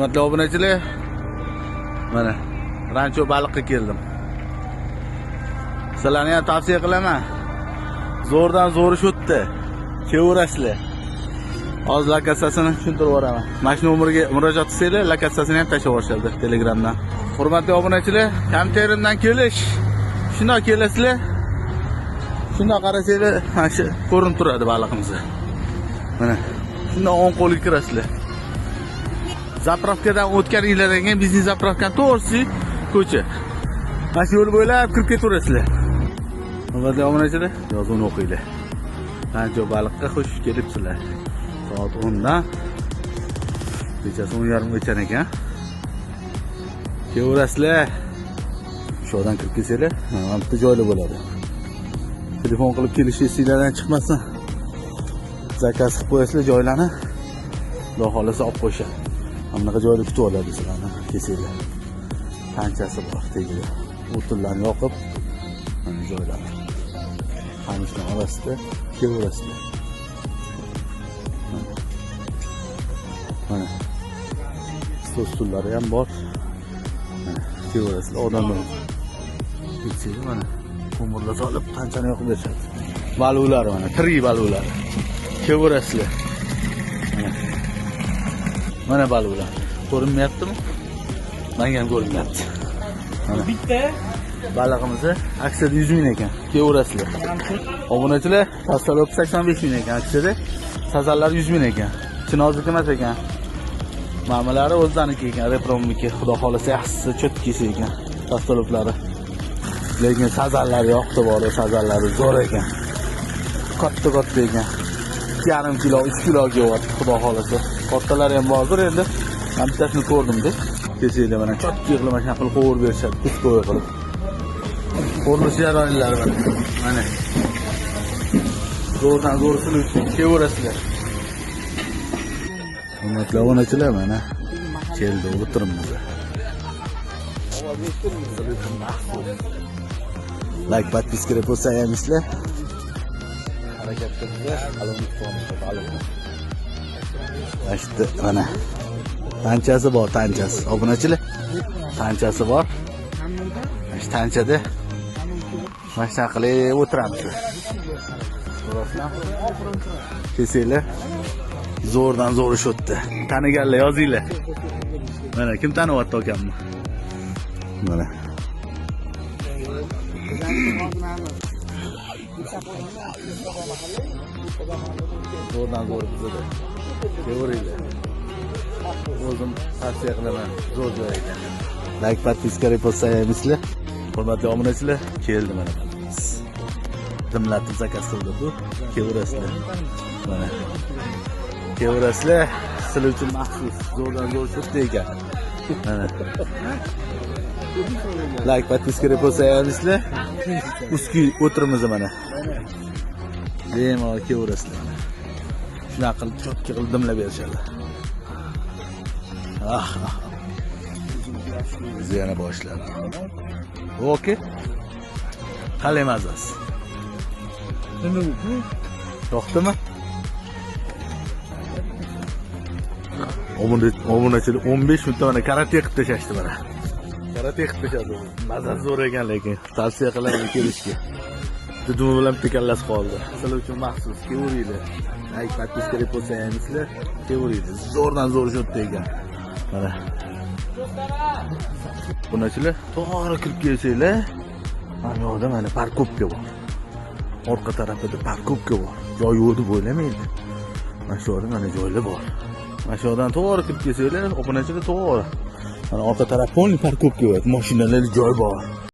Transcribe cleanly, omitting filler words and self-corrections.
Hurmatli obunachilar, mana rancho baliqqa keldim. Sizlarga ham tavsiya qilaman. Zo'rdan zo'ri shotdi. Keverasizlar. Hozir lokatsiyasini tushuntirib boraman. Mana shu nomerga murojaat qilsanglar, lokatsiyasini ham tashlab yuborishadi Telegramdan. Hurmatli obunachilar, Kamterimdan kelish. Shundoq kelasizlar. Shundoq qarasanglar, mana shu ko'rinib turadi baliqimiz. Mana shundoq o'ng qo'lga kirasizlar. Zapravkadan o'tganinglardan keyin bizning zapravkani to'g'risi ko'cha. Mana shu yo'l bo'ylab kirib ketaverasizlar. Hurmatli obunachilar, yozuvni o'qinglar. Rancho baliqqa xush kelibsizlar. Soat 10 dan kechasi 10:30gacha ekan. Kelaverasizlar. Shu yoqdan kirib kelsanglar, mana bitta joylar bo'ladi. Telefon qilib kelishingizdan chiqmasin. Zakaz qilib qo'yasizlar joylarni. Xudo xolasa olib qo'yishadi. Hamma joyda kutib oladi sizlarni. Kelsanglar. Qanchasi bor tegida. O'tirlarni yoqib, mana joylar. Qamishni orasida kelaverasizlar. Mana stol-stollari ham bor. Mana kelaverasizlar. Odamlar kelsanglar mana ko'mirlar solib qanchani yoqib berishadi. Balular mana, tirik balular. Kelaverasizlar. Mana balular. Ko'rinmayaptimi? Menga ham ko'rinyapti. Mana bitta balig'imiz aksiyada 100 ming ekan. Kelaverasizlar. Obunachilar, pastalok 85 ming ekan aksiyada. Sazanlar 100 ming ekan. Chinozniki emas ekan. Ma'malari o'zlarining ekan, Repromniki. Xudo xolasa yaxshisi cho'tkisi ekan. Pastaloklari. Lekin sazanlar yo'qdi bor, sazanlari zo'r ekan. Katta ekan. 2,5 kilo, 3 kiloga bor, xudo xolasa. Kattalari ham bordir endi. Men bittasini ko'rdim-da. Kesinglar mana chotki qilib mana qilib qo'yib berishadi, kuz qo'yib qilib. Qurilish jarayonlari mana. Zo'rdan zo'r sulib keverasizlar. Hurmatli obunachilar, mana keldi o'tirimiz. Like, подписка, repost ayamizlar. Harakat qilinglar, alomat qilinglar. Ashta mana tanchasi bor, tanchasi. Obunachilar, tanchasi bor. Mana tanchada mashina qilib o'tiramiz. Kesinglar. Zo'rdan zo'r shotdi. Taniganlar yozinglar. Mana kim taniyapti akamni? Mana. Zo'rdan zo'r bizda. Keveringlar. O'zim tavsiya qilaman. Zo'r joy ekan. Like, подписка, repost ayamizlar. Hurmatli obunachilar, keldi mana. Dimlatib zakaz qildi-ku. Keverasizlar. Mana. Keverasizlar. Sizlar uchun maxsus zo'rdan zo'r shotdi ekan. Mana. Like, подписка, repost ayamizlar. Uski o'tirimiz mana. Bemalol keverasizlar. Shunaqa qilib chotki qilib dimlab berishadi. Biz yana boshladi. Okey. Qalay mazasi? Nima bu? Yo'qdimi? Obunachilar 15 minutda mana karate qilib tashashdi mana. Karate qilib tashadi. Mazasi zo'r ekan, lekin tavsiya qilaman kelishga. Dudum bilan tekallasi qoldi. Sizlar uchun maxsus keveringlar. Like, подписка, repost ayamizlar. Keveringlar. Zo'rdan zo'r shotdi ekan. Mana. Obunachilar, to'g'ri kirib kelsanglar, mana yoqda mana parkovka bor. Orqa tarafida parkovka bor. Joy yo'q deb o'ylamaydi. Mana shu yerda mana joylar bor. Mana shu yerdan to'g'ri kirib kelsanglar, obunachilar to'g'ri. Mana orqa taraf polni parkovka bor. Mashinalar joy bor.